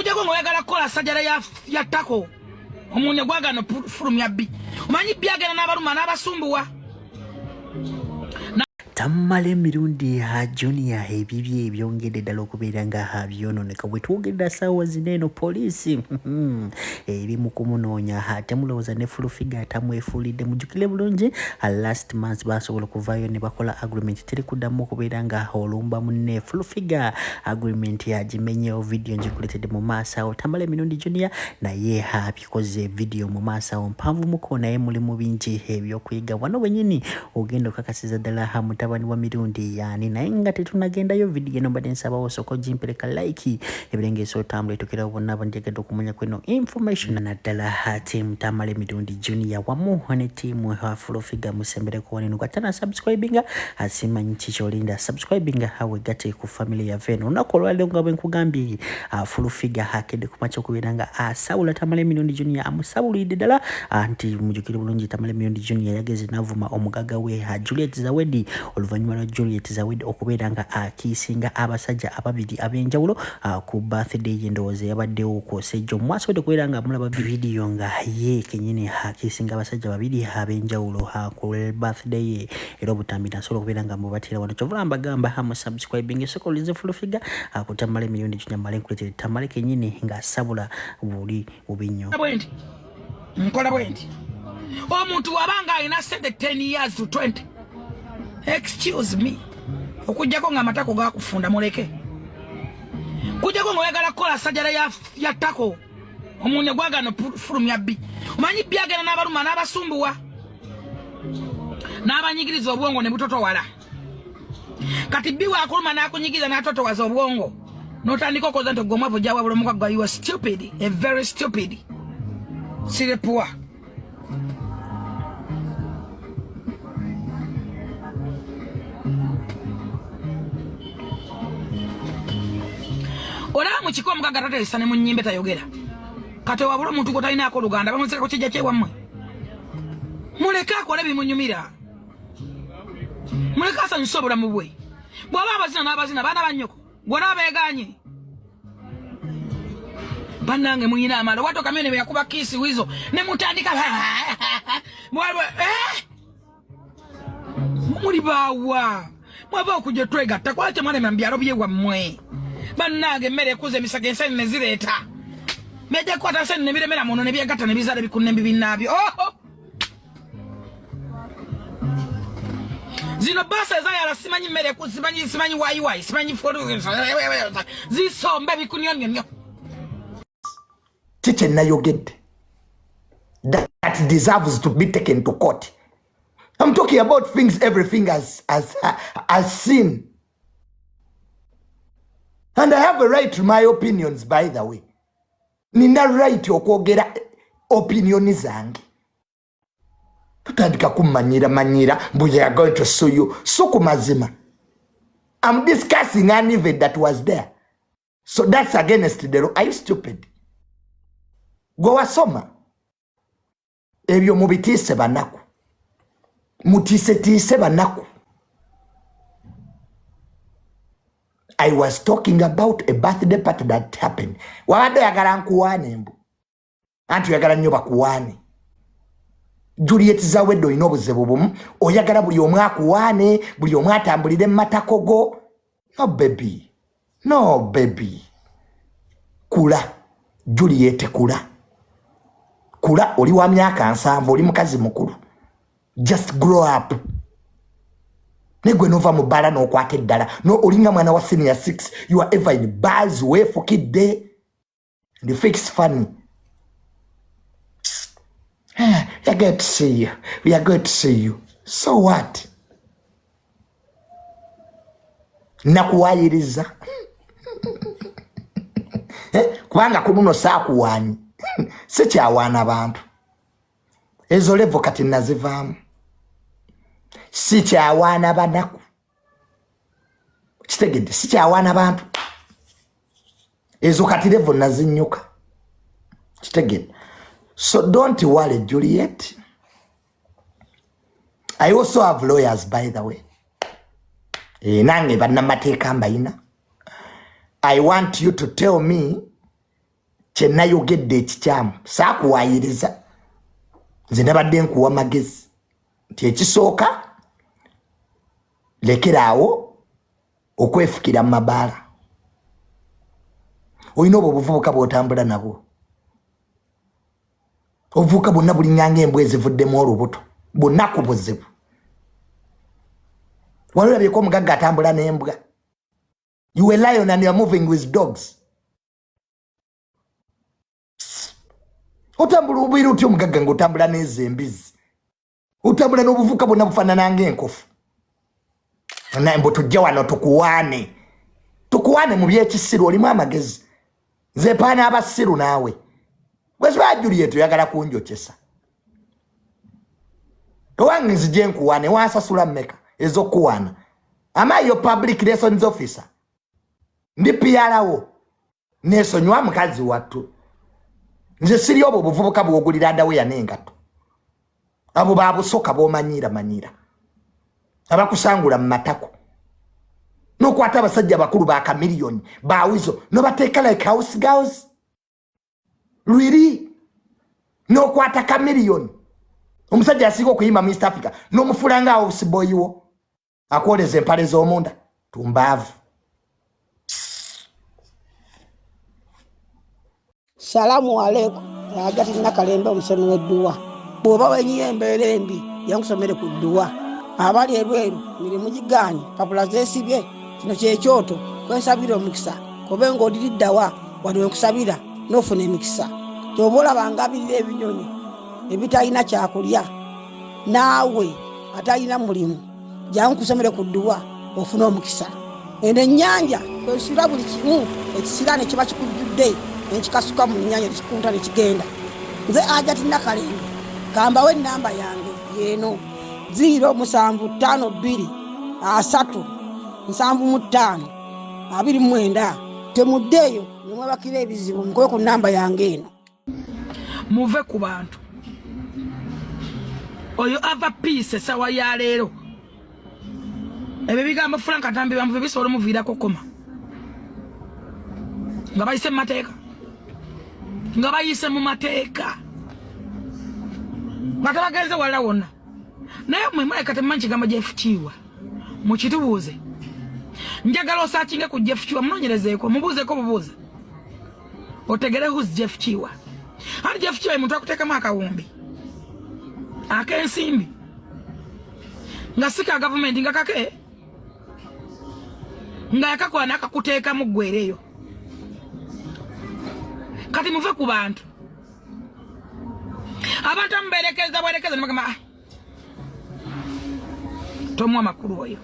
kujja ko ngoyagala kola sajara ya tako omunye gwagano fulumya bi omanyi byagana n'abaluma n'abasumbuwa Tamale emirundi ha Junior ebibye ebyongedde ddala okubeera nga byononeka bwe twogedda ssaawa zineeno poliisi eri mu kumunoonya ate mulowooza ne full figure atamwefuulidde mujjukire bulungi last month baasobola okuvaayo ne bakola agreement teri kuddamu okubeera nga olumba munne full figure agreement yagimenyewo video ngikuletedde mu maaso awo Tamale emirundi Junior naye abikoze video mu maaso awo mpanvumuko naye mulimu bingi ebyokuyiga wano bwennyini ogenda okakasiza ddala mutabani wa mirundi yani naye nga tetunagendayo video eno mbadde nsabawo soko gimpeleka like ebirengeso tambula etukirawo bonna banjagedde okumanya kweno information naddala team Tamale mirundi Junior wamu ne team wa full figure musembereko waneno katana subscribinga asimanyi kikyolinda subscribinga hawe gate ku family ya veno nakolwa leo nga bwenkugambye full figure hakedde kumacha okubeera nga asawula Tamale mirundi Junior amusawulidde ddala anti mujukire bulungi Tamale mirundi Junior yageze navuma omugaga we Juliet Zawedi oluvannyuma lwa Juliet Zawedi okubeera nga akiisinga abasajja ababiri ab'enjawulo ku birthday y'endowooza yabaddewo ku Sejjo mwasobodde okubeera nga mulaba video nga ye kenyini akiisinga abasajja babiri ab'enjawulo ku birthday ye era obutambi nasobola okubeera nga mubatira wano kyovula mbagamba subscribing esokolize full figure ku Tamale mirundi Junior male nkuletera Tamale kenyini nga asabula buli bubinyo nkola bwendi omuntu wabanga alina sente 10 years to 20 excuse me okujjako nga amatako gakufunda muleke kujjako ngoyagala kola sajara ya tako omunye gwagano fulumya bi omanyi byagana n'abaluma n'abasumbuwa n'abanyigiriza obwongo ne butoto wala kati biwa akuluma n'akunyigiza n'atoto waza obwongo notandika okoza nti ogomwavu jawa bulomuka gwa you are stupid a very stupid sirepua Ola mukiko mugaga tatesa ne munyimbe tayogera. Kate wabula muntu gotalina ko Luganda bamuseka ko kijja kyewa mmwe. Muleka akole bimunyumira. Muleka asa nsobula mu bwe. Bwaba abazina n'abazina bana banyoko. Gwana beganye. Banange munyina amalo wato kamene me yakuba kisi wizo ne mutandika. Mwalwe Muri bawa. Mwaba okuje twega takwache mwana membyaro byewa mmwe. Banage mere kuze misage ensene nezireta meje kwata sene nebiremera muno nebyegata nebizale bikunne bibinabyo zino basa zayala simanyi mere kuzimanyi simanyi wayi simanyi foru zisombe bikunyonyo chiche nayogedde that deserves to be taken to court. I'm talking about things everything has seen. And I have a right to my opinions, by the way. Nina right okwogera opinion zange. Tutandika kumanyira mbuye are going to sue you. Suku mazima. I'm discussing an event that was there. So that's against the law. Are you stupid? Go wasoma. Ebyo mubitise banaku. Mutise banaku. I was talking about a birthday party that happened. Wabado yagala nkuwane mbu. Antu yagala nnyo bakuwane. Juliet Zawedi olina obuzibu bumu. Oyagala buli omu akuwane, buli omu atambulire matako go. No baby. No baby. Kula. Juliet kula. Kula oli wa myaka 7 oli mukazi mukulu. Just grow up. Negwe nova mubala no kwate dala. No olinga mwana wa senior 6. You are ever in bars way for kid day. And the fix funny. We are going to see you. We are going to see you. So what? Nakuwayiriza. Kubanga kumuno sakuwani. Sikyawana abantu. Ezo levo kati nazivamu. Sikyawana banaku. Kitegedde sikyawana bantu. Ezo kati levo nazinyuka. Kitegedde. So don't worry, Juliet. I also have lawyers, by the way. Nange banamateeka mbayina. I want you to tell me kye nayogedde ekikyamu saakuwaayiriza nze nabadde nkuwa magezi nti ekisooka lekeraawo okwefukira mu mabaala olina obwo obuvubuka bw'otambula nabwo obuvubuka bwonna bulinganga embwa ezivuddemu olubuto bwonna ku buzibu wali olabyeko omugagga atambula n'embwa you a lion and you are moving with dogs otambula obubeera otya omugagga ng'otambula n'ezo embizi otambula n'obuvubuka bwonna bufaanananga enkofu mbu tujja wano tukuwaane mu byekisiru olimu amagezi nze paana abasiru naawe bweziba Juliet oyagala kunjokyesa owange nzije nkuwaane wansasula mmeka ez'okuwaana am your public relations officer ndi PRO neesonyiwa mukazi wattu nze siri obwo obuvubuka bw'ogulira ndaweya n'engato abo baabusoka b'omanyira abakusangula mu matako n'okwata abasajja bakulu ba kamiliyoni baawizo n'obateeka like house girls lwiri n'okwata kamiliyoni omusajja asinga okuyima mu East Africa n'omufuula nga house boy wo akwoleza empale z'omunda tumbaavu. Salamu alaikum Hajati Nakalembe omusemi w'edduwa bw'oba wenyiye embeera embi yankusomere ku dduwa abali ebweru mirimu gigaanyi papula zeesibye kino kyekyoto kwensabira omukisa kobe ng'odiriddawa wali wenkusabira n'ofuna emikisa ky'oba olabanga abirira ebinyonyi ebitalina kyakulya naawe atalina mulimu jangu kusomere ku dduwa ofuna omukisa eno ennyanja kwesula buli kimu ekisira ne kiba kikujjudde nekikasuka mu nnyanja nekikunta nekigenda nze Hajati Nakalembe kambawo ennamba yange yeeno 075377529 temuddeeyo nemwebakira ebizibu mukobe ku nnamba yange eno muve ku bantu oyo ava peace sawa ya leero ebyo bigambo Frank Atambi bamuve bisobola muviirako koma nga bayise mu mateeka nga bayise mu mateeka nga tabagenze wala wonna naye mwe muleka temumanyi kigambo Jeff Kiwa mukitubuuze njagala osaakinge ku Jeff Kiwa munoonyerezeeko mubuuzeeko bubuuze otegere who's Jeff Kiwa ati Jeff Kiwa muntu akuteekamu akawumbi ak'ensimbi nga sika gavumenti nga kake nga yakakola n'akakuteekamu ggwereyo kati muve ku bantu abantu amubeerekeza bwerekeza ne bagamba tomuwa makulu oyo